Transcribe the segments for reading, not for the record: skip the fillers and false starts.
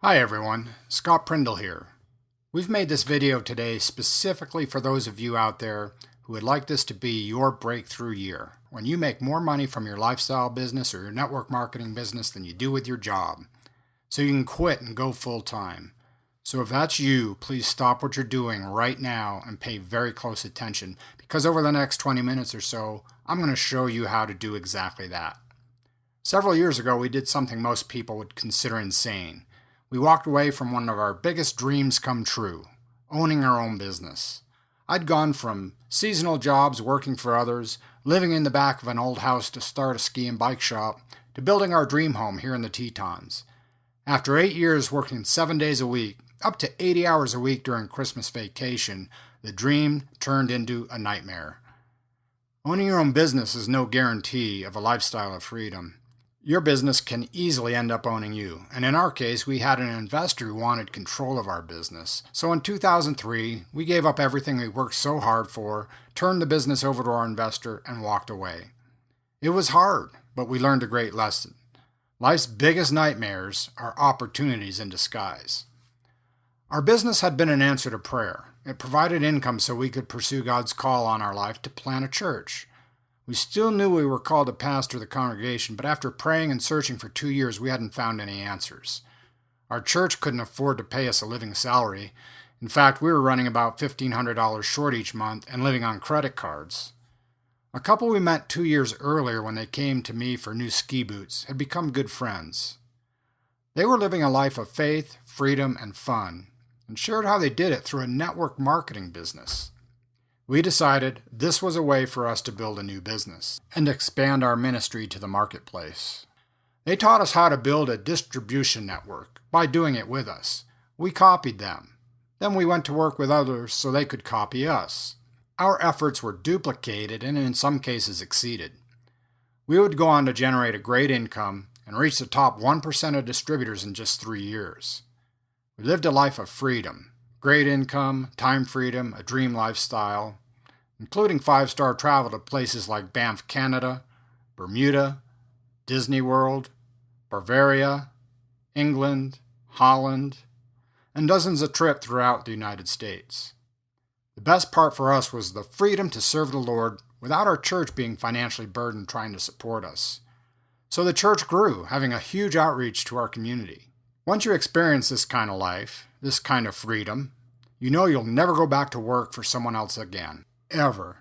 Hi everyone, Scott Prindle here. We've made this video today specifically for those of you out there who would like this to be your breakthrough year, when you make more money from your lifestyle business or your network marketing business than you do with your job, so you can quit and go full time. So if that's you, please stop what you're doing right now and pay very close attention, because over the next 20 minutes or so, I'm going to show you how to do exactly that. Several years ago, we did something most people would consider insane. We walked away from one of our biggest dreams come true, owning our own business. I'd gone from seasonal jobs working for others, living in the back of an old house to start a ski and bike shop, to building our dream home here in the Tetons. After 8 years working 7 days a week, up to 80 hours a week during Christmas vacation, the dream turned into a nightmare. Owning your own business is no guarantee of a lifestyle of freedom. Your business can easily end up owning you, and in our case, we had an investor who wanted control of our business. So in 2003, we gave up everything we worked so hard for, turned the business over to our investor, and walked away. It was hard, but we learned a great lesson. Life's biggest nightmares are opportunities in disguise. Our business had been an answer to prayer. It provided income so we could pursue God's call on our life to plant a church. We still knew we were called to pastor the congregation, but after praying and searching for 2 years, we hadn't found any answers. Our church couldn't afford to pay us a living salary. In fact, we were running about $1,500 short each month and living on credit cards. A couple we met 2 years earlier when they came to me for new ski boots had become good friends. They were living a life of faith, freedom, and fun, and shared how they did it through a network marketing business. We decided this was a way for us to build a new business and expand our ministry to the marketplace. They taught us how to build a distribution network by doing it with us. We copied them. Then we went to work with others so they could copy us. Our efforts were duplicated and in some cases exceeded. We would go on to generate a great income and reach the top 1% of distributors in just 3 years. We lived a life of freedom. Great income, time freedom, a dream lifestyle, including 5-star travel to places like Banff, Canada, Bermuda, Disney World, Bavaria, England, Holland, and dozens of trips throughout the United States. The best part for us was the freedom to serve the Lord without our church being financially burdened trying to support us. So the church grew, having a huge outreach to our community. Once you experience this kind of life, this kind of freedom, you know you'll never go back to work for someone else again, ever.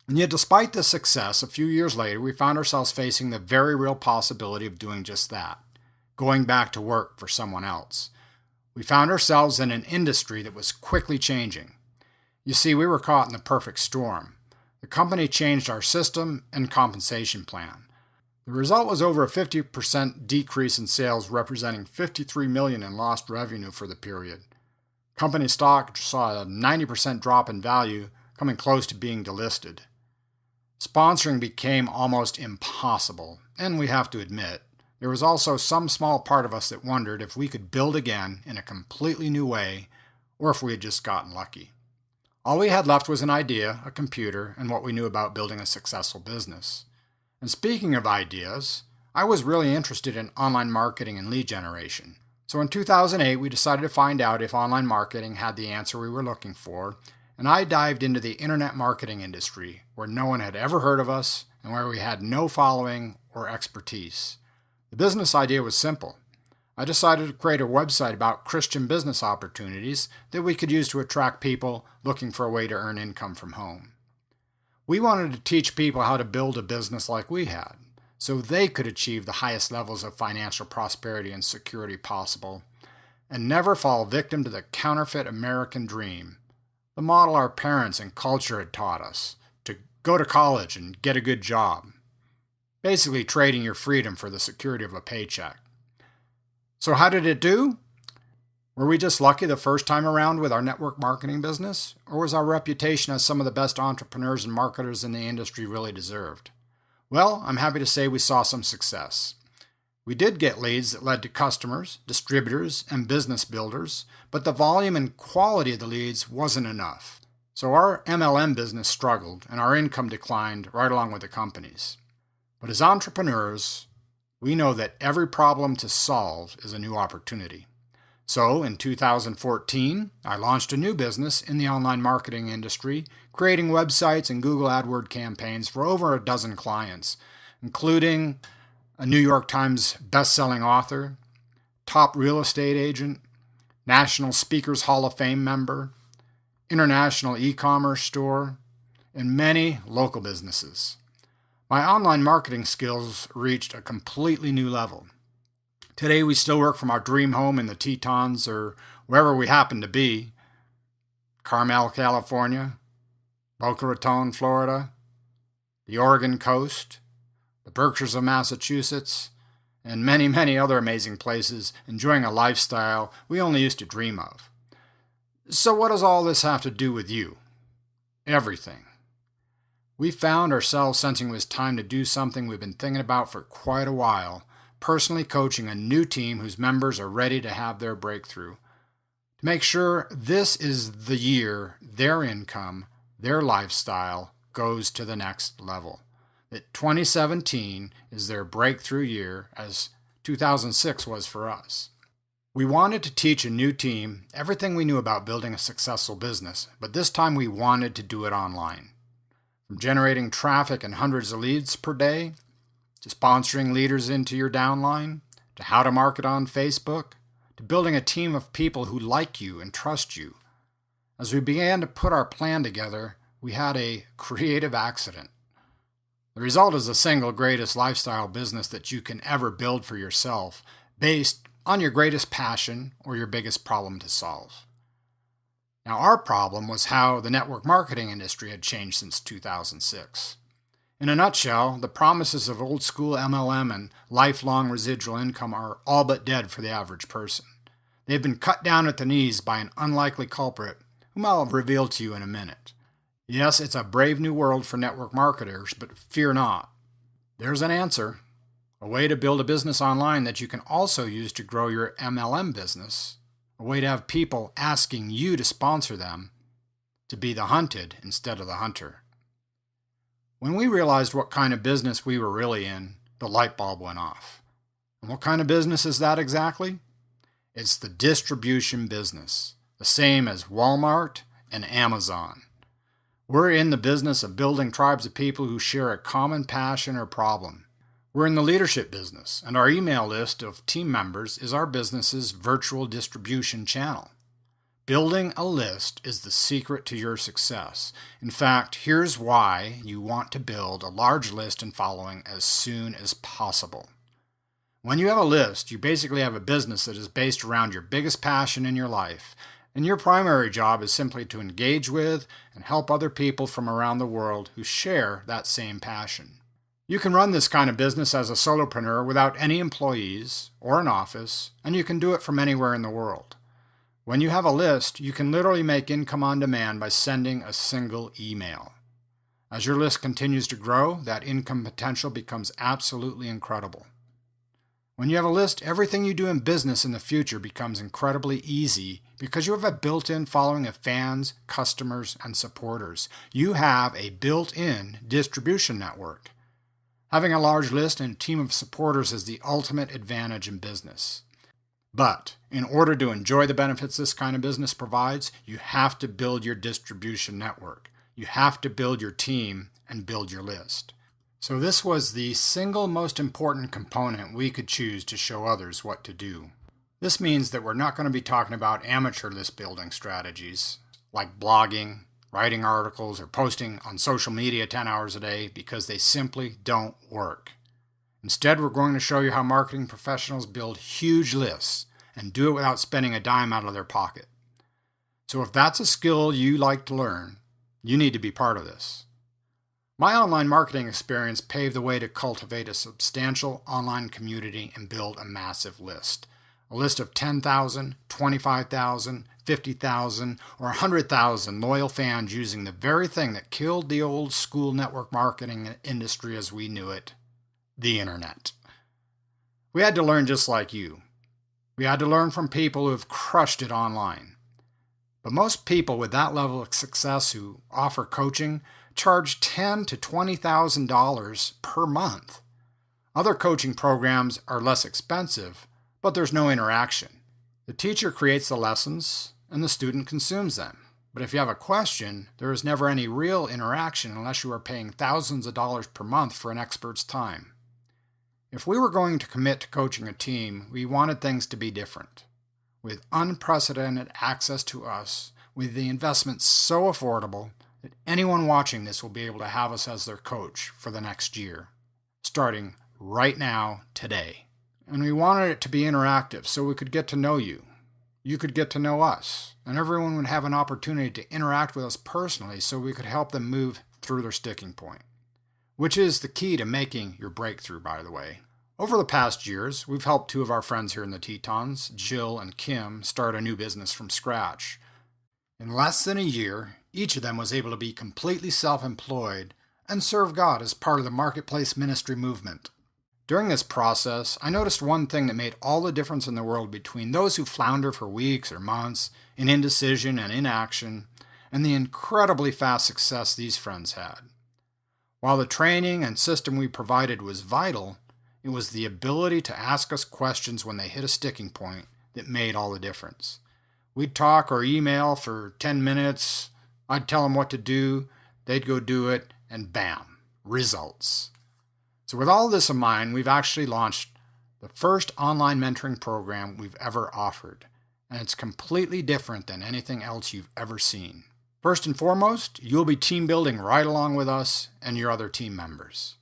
And yet despite this success, a few years later, we found ourselves facing the very real possibility of doing just that, going back to work for someone else. We found ourselves in an industry that was quickly changing. You see, we were caught in the perfect storm. The company changed our system and compensation plan. The result was over a 50% decrease in sales, representing $53 million in lost revenue for the period. Company stock saw a 90% drop in value, coming close to being delisted. Sponsoring became almost impossible, and we have to admit, there was also some small part of us that wondered if we could build again in a completely new way, or if we had just gotten lucky. All we had left was an idea, a computer, and what we knew about building a successful business. And speaking of ideas, I was really interested in online marketing and lead generation. So in 2008, we decided to find out if online marketing had the answer we were looking for, and I dived into the internet marketing industry, where no one had ever heard of us and where we had no following or expertise. The business idea was simple. I decided to create a website about Christian business opportunities that we could use to attract people looking for a way to earn income from home. We wanted to teach people how to build a business like we had, so they could achieve the highest levels of financial prosperity and security possible, and never fall victim to the counterfeit American dream, the model our parents and culture had taught us, to go to college and get a good job, basically trading your freedom for the security of a paycheck. So how did it do? Were we just lucky the first time around with our network marketing business, or was our reputation as some of the best entrepreneurs and marketers in the industry really deserved? Well, I'm happy to say we saw some success. We did get leads that led to customers, distributors, and business builders, but the volume and quality of the leads wasn't enough. So our MLM business struggled, and our income declined right along with the company's. But as entrepreneurs, we know that every problem to solve is a new opportunity. So in 2014, I launched a new business in the online marketing industry, creating websites and Google AdWords campaigns for over a dozen clients, including a New York Times best-selling author, top real estate agent, National Speakers Hall of Fame member, international e-commerce store, and many local businesses. My online marketing skills reached a completely new level. Today we still work from our dream home in the Tetons or wherever we happen to be. Carmel, California, Boca Raton, Florida, the Oregon coast, the Berkshires of Massachusetts, and many, many other amazing places, enjoying a lifestyle we only used to dream of. So what does all this have to do with you? Everything. We found ourselves sensing it was time to do something we've been thinking about for quite a while, personally coaching a new team whose members are ready to have their breakthrough. To make sure this is the year their income, their lifestyle goes to the next level. That 2017 is their breakthrough year, as 2006 was for us. We wanted to teach a new team everything we knew about building a successful business, but this time we wanted to do it online. From generating traffic and hundreds of leads per day, to sponsoring leaders into your downline, to how to market on Facebook, to building a team of people who like you and trust you. As we began to put our plan together, we had a creative accident. The result is the single greatest lifestyle business that you can ever build for yourself, based on your greatest passion or your biggest problem to solve. Now, our problem was how the network marketing industry had changed since 2006. In a nutshell, the promises of old school MLM and lifelong residual income are all but dead for the average person. They've been cut down at the knees by an unlikely culprit, whom I'll reveal to you in a minute. Yes, it's a brave new world for network marketers, but fear not. There's an answer. A way to build a business online that you can also use to grow your MLM business. A way to have people asking you to sponsor them, to be the hunted instead of the hunter. When we realized what kind of business we were really in, the light bulb went off. And what kind of business is that exactly? It's the distribution business, the same as Walmart and Amazon. We're in the business of building tribes of people who share a common passion or problem. We're in the leadership business, and our email list of team members is our business's virtual distribution channel. Building a list is the secret to your success. In fact, here's why you want to build a large list and following as soon as possible. When you have a list, you basically have a business that is based around your biggest passion in your life, and your primary job is simply to engage with and help other people from around the world who share that same passion. You can run this kind of business as a solopreneur without any employees or an office, and you can do it from anywhere in the world. When you have a list, you can literally make income on demand by sending a single email. As your list continues to grow, that income potential becomes absolutely incredible. When you have a list, everything you do in business in the future becomes incredibly easy because you have a built-in following of fans, customers, and supporters. You have a built-in distribution network. Having a large list and a team of supporters is the ultimate advantage in business. But in order to enjoy the benefits this kind of business provides, you have to build your distribution network. You have to build your team and build your list. So this was the single most important component we could choose to show others what to do. This means that we're not going to be talking about amateur list building strategies like blogging, writing articles, or posting on social media 10 hours a day because they simply don't work. Instead, we're going to show you how marketing professionals build huge lists and do it without spending a dime out of their pocket. So if that's a skill you like to learn, you need to be part of this. My online marketing experience paved the way to cultivate a substantial online community and build a massive list. A list of 10,000, 25,000, 50,000, or 100,000 loyal fans using the very thing that killed the old school network marketing industry as we knew it, the internet. We had to learn just like you. We had to learn from people who have crushed it online. But most people with that level of success who offer coaching charge $10,000 to $20,000 per month. Other coaching programs are less expensive, but there's no interaction. The teacher creates the lessons and the student consumes them. But if you have a question, there is never any real interaction unless you are paying thousands of dollars per month for an expert's time. If we were going to commit to coaching a team, we wanted things to be different. With unprecedented access to us, with the investment so affordable that anyone watching this will be able to have us as their coach for the next year, starting right now, today. And we wanted it to be interactive so we could get to know you. You could get to know us, and everyone would have an opportunity to interact with us personally so we could help them move through their sticking point, which is the key to making your breakthrough, by the way. Over the past years, we've helped two of our friends here in the Tetons, Jill and Kim, start a new business from scratch. In less than a year, each of them was able to be completely self-employed and serve God as part of the marketplace ministry movement. During this process, I noticed one thing that made all the difference in the world between those who flounder for weeks or months in indecision and inaction, and the incredibly fast success these friends had. While the training and system we provided was vital, it was the ability to ask us questions when they hit a sticking point that made all the difference. We'd talk or email for 10 minutes, I'd tell them what to do, they'd go do it, and bam, results. So with all this in mind, we've actually launched the first online mentoring program we've ever offered, and it's completely different than anything else you've ever seen. First and foremost, you'll be team building right along with us and your other team members.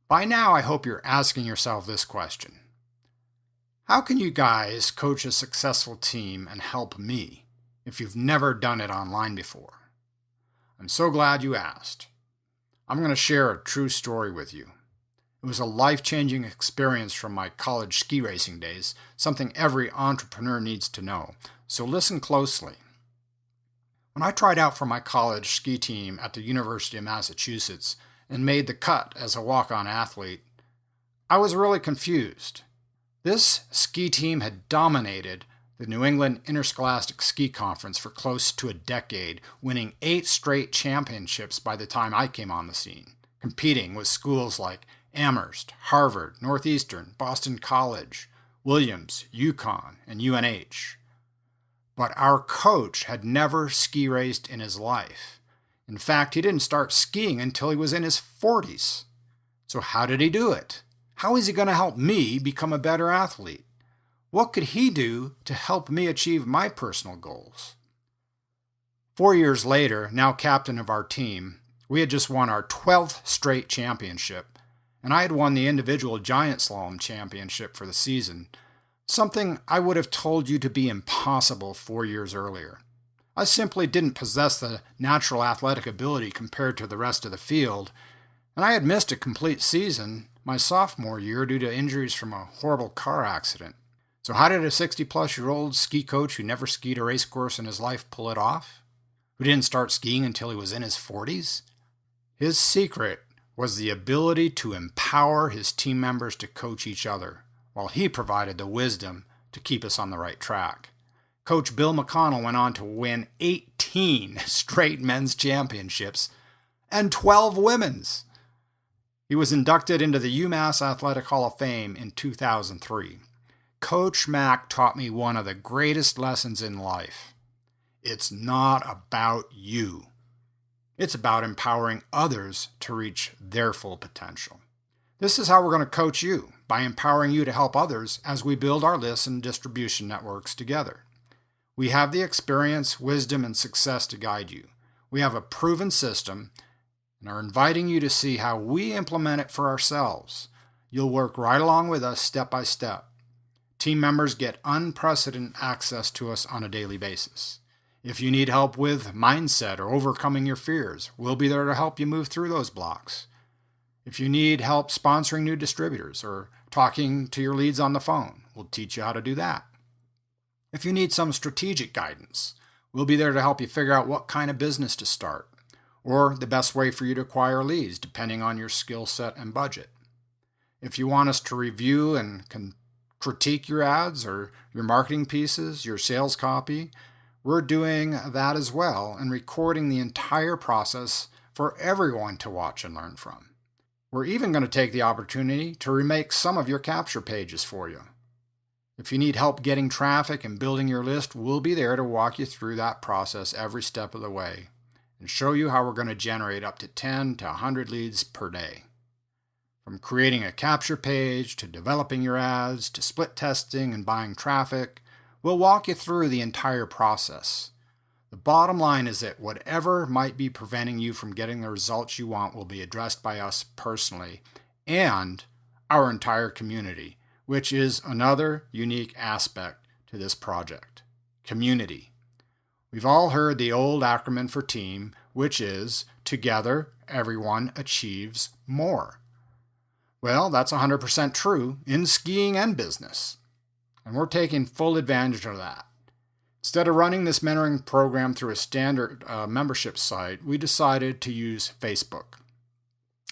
By now, I hope you're asking yourself this question. How can you guys coach a successful team and help me if you've never done it online before? I'm so glad you asked. I'm going to share a true story with you. It was a life-changing experience from my college ski racing days, something every entrepreneur needs to know. So listen closely. When I tried out for my college ski team at the University of Massachusetts and made the cut as a walk-on athlete, I was really confused. This ski team had dominated the New England Interscholastic Ski Conference for close to a decade, winning 8 straight championships by the time I came on the scene, competing with schools like Amherst, Harvard, Northeastern, Boston College, Williams, UConn, and UNH. But our coach had never ski raced in his life. In fact, he didn't start skiing until he was in his 40s. So how did he do it? How is he going to help me become a better athlete? What could he do to help me achieve my personal goals? 4 years later, now captain of our team, we had just won our 12th straight championship, and I had won the individual giant slalom championship for the season, something I would have told you to be impossible 4 years earlier. I simply didn't possess the natural athletic ability compared to the rest of the field, and I had missed a complete season my sophomore year due to injuries from a horrible car accident. So how did a 60-plus-year-old ski coach who never skied a race course in his life pull it off? Who didn't start skiing until he was in his 40s? His secret was the ability to empower his team members to coach each other, while he provided the wisdom to keep us on the right track. Coach Bill McConnell went on to win 18 straight men's championships and 12 women's. He was inducted into the UMass Athletic Hall of Fame in 2003. Coach Mack taught me one of the greatest lessons in life. It's not about you. It's about empowering others to reach their full potential. This is how we're going to coach you, by empowering you to help others as we build our lists and distribution networks together. We have the experience, wisdom, and success to guide you. We have a proven system and are inviting you to see how we implement it for ourselves. You'll work right along with us step by step. Team members get unprecedented access to us on a daily basis. If you need help with mindset or overcoming your fears, we'll be there to help you move through those blocks. If you need help sponsoring new distributors or talking to your leads on the phone, we'll teach you how to do that. If you need some strategic guidance, we'll be there to help you figure out what kind of business to start, or the best way for you to acquire leads, depending on your skill set and budget. If you want us to review and critique your ads or your marketing pieces, your sales copy, we're doing that as well and recording the entire process for everyone to watch and learn from. We're even going to take the opportunity to remake some of your capture pages for you. If you need help getting traffic and building your list, we'll be there to walk you through that process every step of the way and show you how we're going to generate up to 10 to 100 leads per day. From creating a capture page to developing your ads to split testing and buying traffic, we'll walk you through the entire process. The bottom line is that whatever might be preventing you from getting the results you want will be addressed by us personally and our entire community, which is another unique aspect to this project. Community. We've all heard the old acronym for team, which is together everyone achieves more. Well, that's 100% true in skiing and business, and we're taking full advantage of that. Instead of running this mentoring program through a standard membership site, we decided to use Facebook.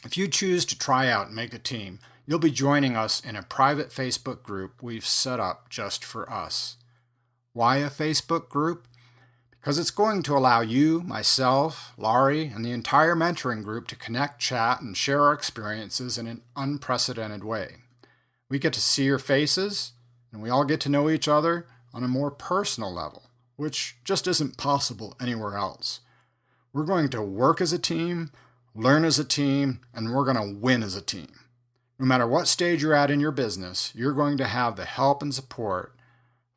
If you choose to try out and make a team, you'll be joining us in a private Facebook group we've set up just for us. Why a Facebook group? Because it's going to allow you, myself, Laurie, and the entire mentoring group to connect, chat, and share our experiences in an unprecedented way. We get to see your faces, and we all get to know each other on a more personal level, which just isn't possible anywhere else. We're going to work as a team, learn as a team, and we're going to win as a team. No matter what stage you're at in your business, you're going to have the help and support,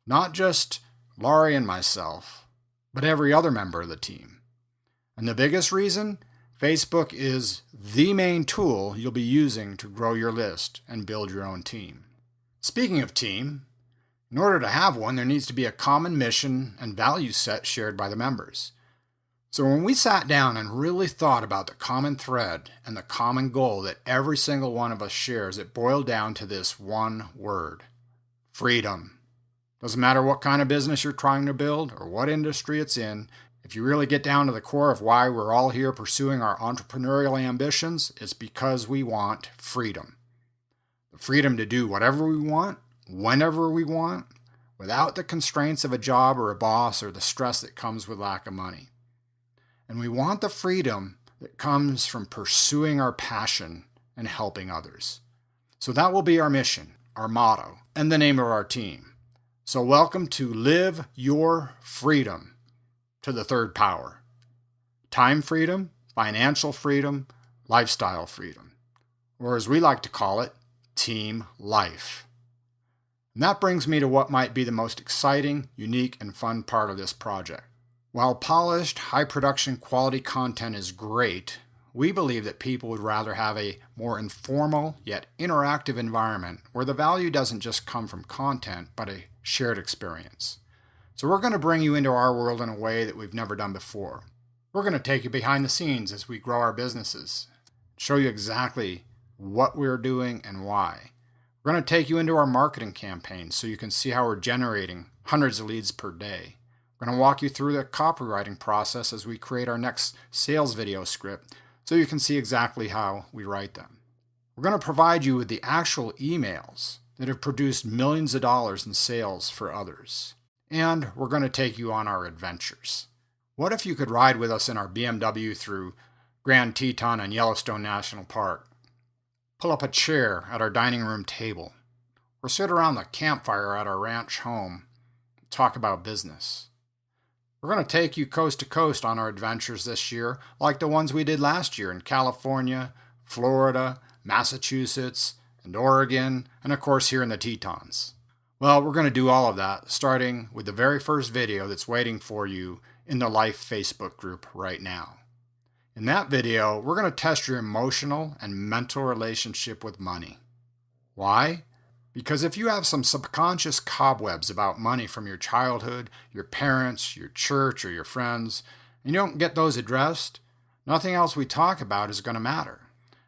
not just Laurie and myself, but every other member of the team. And the biggest reason? Facebook is the main tool you'll be using to grow your list and build your own team. Speaking of team, in order to have one, there needs to be a common mission and value set shared by the members. So when we sat down and really thought about the common thread and the common goal that every single one of us shares, it boiled down to this one word: freedom. Doesn't matter what kind of business you're trying to build or what industry it's in, if you really get down to the core of why we're all here pursuing our entrepreneurial ambitions, it's because we want freedom. The freedom to do whatever we want, whenever we want, without the constraints of a job or a boss or the stress that comes with lack of money. And we want the freedom that comes from pursuing our passion and helping others. So that will be our mission, our motto, and the name of our team. So welcome to Live Your Freedom, to the third power. Time freedom, financial freedom, lifestyle freedom, or as we like to call it, team life. And that brings me to what might be the most exciting, unique, and fun part of this project. While polished, high production quality content is great, we believe that people would rather have a more informal yet interactive environment where the value doesn't just come from content, but a shared experience. So we're going to bring you into our world in a way that we've never done before. We're going to take you behind the scenes as we grow our businesses, show you exactly what we're doing and why. We're going to take you into our marketing campaigns so you can see how we're generating hundreds of leads per day. We're going to walk you through the copywriting process as we create our next sales video script so you can see exactly how we write them. We're going to provide you with the actual emails that have produced millions of dollars in sales for others. And we're going to take you on our adventures. What if you could ride with us in our BMW through Grand Teton and Yellowstone National Park? Pull up a chair at our dining room table, or sit around the campfire at our ranch home and talk about business. We're going to take you coast to coast on our adventures this year, like the ones we did last year in California, Florida, Massachusetts, and Oregon, and of course here in the Tetons. Well, we're going to do all of that, starting with the very first video that's waiting for you in the Life Facebook group right now. In that video, we're going to test your emotional and mental relationship with money. Why? Because if you have some subconscious cobwebs about money from your childhood, your parents, your church, or your friends, and you don't get those addressed, nothing else we talk about is going to matter.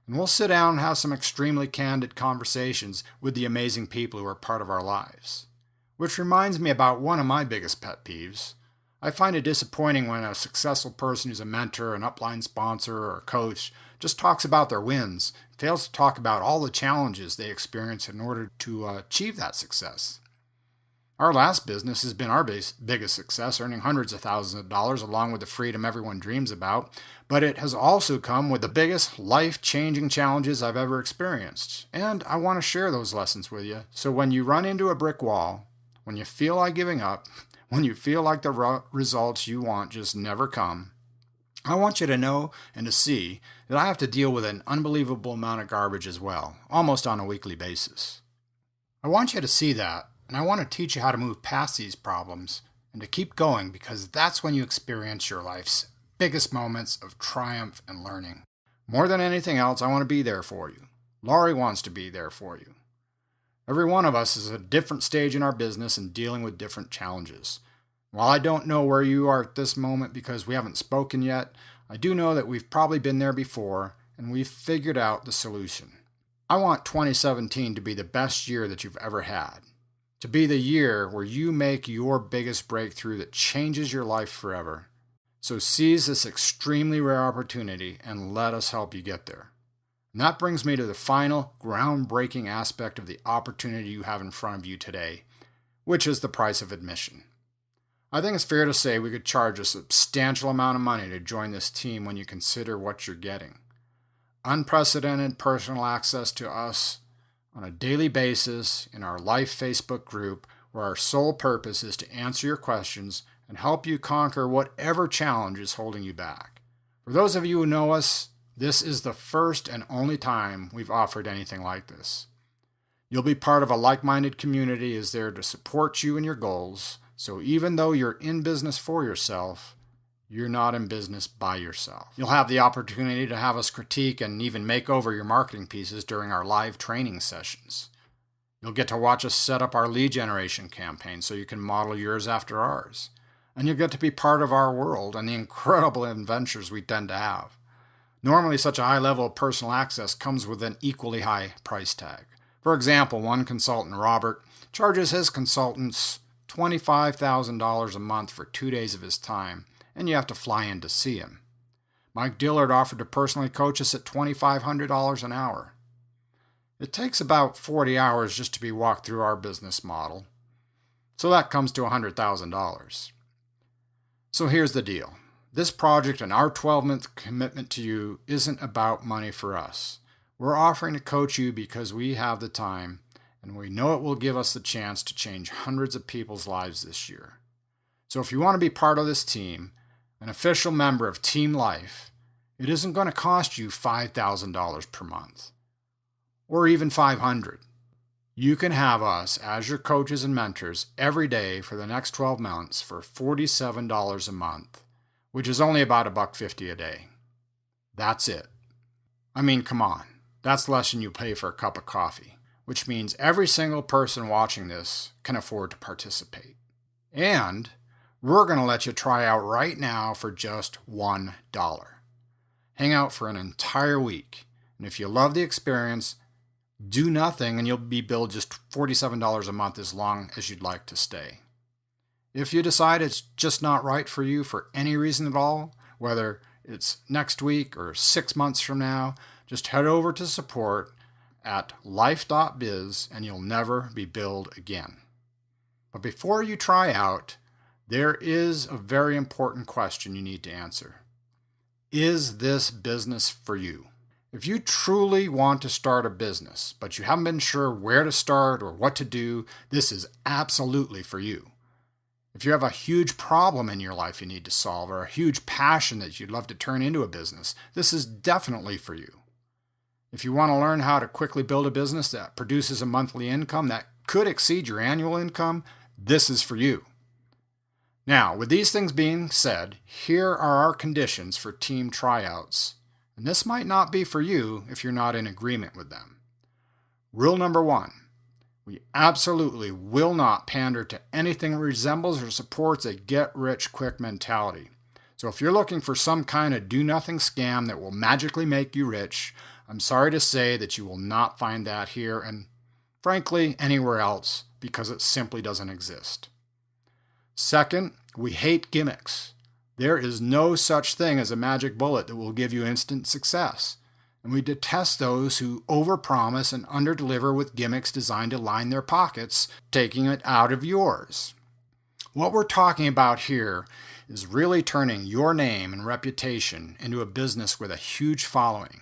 And we'll sit down and have some extremely candid conversations with the amazing people who are part of our lives. Which reminds me about one of my biggest pet peeves. I find it disappointing when a successful person who's a mentor, an upline sponsor, or a coach just talks about their wins, fails to talk about all the challenges they experience in order to achieve that success. Our last business has been our biggest success, earning hundreds of thousands of dollars along with the freedom everyone dreams about, but it has also come with the biggest life-changing challenges I've ever experienced. And I want to share those lessons with you. So when you run into a brick wall, when you feel like giving up, when you feel like the results you want just never come, I want you to know and to see that I have to deal with an unbelievable amount of garbage as well, almost on a weekly basis. I want you to see that, and I want to teach you how to move past these problems and to keep going, because that's when you experience your life's biggest moments of triumph and learning. More than anything else, I want to be there for you. Laurie wants to be there for you. Every one of us is at a different stage in our business and dealing with different challenges. While I don't know where you are at this moment because we haven't spoken yet, I do know that we've probably been there before and we've figured out the solution. I want 2017 to be the best year that you've ever had. To be the year where you make your biggest breakthrough that changes your life forever. So seize this extremely rare opportunity and let us help you get there. And that brings me to the final groundbreaking aspect of the opportunity you have in front of you today, which is the price of admission. I think it's fair to say we could charge a substantial amount of money to join this team when you consider what you're getting. Unprecedented personal access to us on a daily basis in our Life Facebook group, where our sole purpose is to answer your questions and help you conquer whatever challenge is holding you back. For those of you who know us, this is the first and only time we've offered anything like this. You'll be part of a like-minded community is there to support you in your goals, so even though you're in business for yourself, you're not in business by yourself. You'll have the opportunity to have us critique and even make over your marketing pieces during our live training sessions. You'll get to watch us set up our lead generation campaign so you can model yours after ours. And you'll get to be part of our world and the incredible adventures we tend to have. Normally, such a high level of personal access comes with an equally high price tag. For example, one consultant, Robert, charges his consultants $25,000 a month for 2 days of his time, and you have to fly in to see him. Mike Dillard offered to personally coach us at $2,500 an hour. It takes about 40 hours just to be walked through our business model, so that comes to $100,000. So here's the deal. This project and our 12-month commitment to you isn't about money for us. We're offering to coach you because we have the time, and we know it will give us the chance to change hundreds of people's lives this year. So if you want to be part of this team, an official member of Team Life, it isn't going to cost you $5,000 per month, or even $500. You can have us as your coaches and mentors every day for the next 12 months for $47 a month, which is only about $1.50 a day. That's it. I mean, come on. That's less than you pay for a cup of coffee, which means every single person watching this can afford to participate. And we're going to let you try out right now for just $1. Hang out for an entire week. And if you love the experience, do nothing and you'll be billed just $47 a month as long as you'd like to stay. If you decide it's just not right for you for any reason at all, whether it's next week or 6 months from now, just head over to support at life.biz and you'll never be billed again. But before you try out, there is a very important question you need to answer. Is this business for you? If you truly want to start a business, but you haven't been sure where to start or what to do, this is absolutely for you. If you have a huge problem in your life you need to solve, or a huge passion that you'd love to turn into a business, this is definitely for you. If you want to learn how to quickly build a business that produces a monthly income that could exceed your annual income, this is for you. Now, with these things being said, here are our conditions for team tryouts, and this might not be for you if you're not in agreement with them. Rule number 1, we absolutely will not pander to anything that resembles or supports a get-rich-quick mentality. So if you're looking for some kind of do-nothing scam that will magically make you rich, I'm sorry to say that you will not find that here and, frankly, anywhere else, because it simply doesn't exist. Second, we hate gimmicks. There is no such thing as a magic bullet that will give you instant success. And we detest those who overpromise and underdeliver with gimmicks designed to line their pockets, taking it out of yours. What we're talking about here is really turning your name and reputation into a business with a huge following.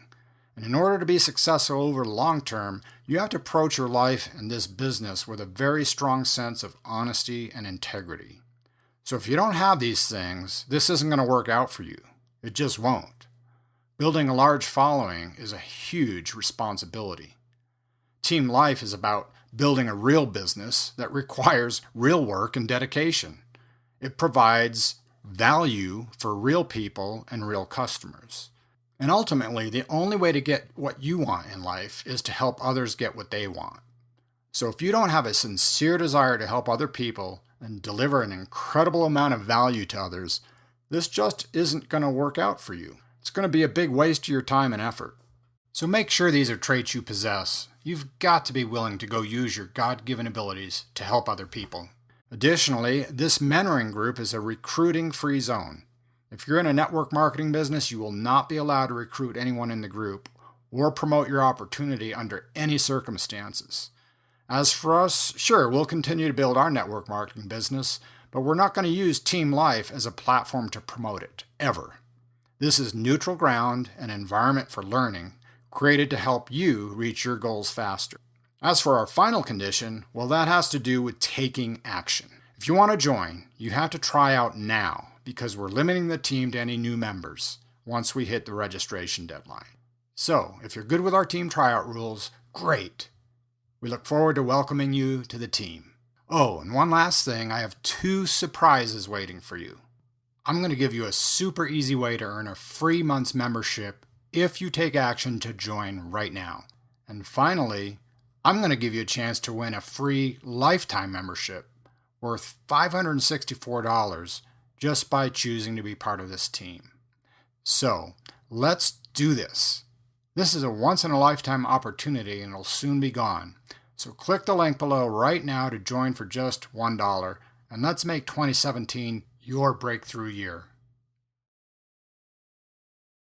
And in order to be successful over the long term, you have to approach your life and this business with a very strong sense of honesty and integrity. So if you don't have these things, this isn't going to work out for you. It just won't. Building a large following is a huge responsibility. Team Life is about building a real business that requires real work and dedication. It provides value for real people and real customers. And ultimately, the only way to get what you want in life is to help others get what they want. So if you don't have a sincere desire to help other people and deliver an incredible amount of value to others, this just isn't going to work out for you. It's going to be a big waste of your time and effort. So make sure these are traits you possess. You've got to be willing to go use your God-given abilities to help other people. Additionally, this mentoring group is a recruiting-free zone. If you're in a network marketing business, you will not be allowed to recruit anyone in the group or promote your opportunity under any circumstances. As for us, sure, we'll continue to build our network marketing business, but we're not going to use Team Life as a platform to promote it, ever. This is neutral ground, an environment for learning, created to help you reach your goals faster. As for our final condition, well, that has to do with taking action. If you want to join, you have to try out now, because we're limiting the team to any new members once we hit the registration deadline. So, if you're good with our team tryout rules, great. We look forward to welcoming you to the team. Oh, and one last thing, I have 2 surprises waiting for you. I'm going to give you a super easy way to earn a free month's membership if you take action to join right now. And finally, I'm going to give you a chance to win a free lifetime membership worth $564 just by choosing to be part of this team. So, let's do this. This is a once-in-a-lifetime opportunity and it'll soon be gone. So click the link below right now to join for just $1, and let's make 2017 your breakthrough year.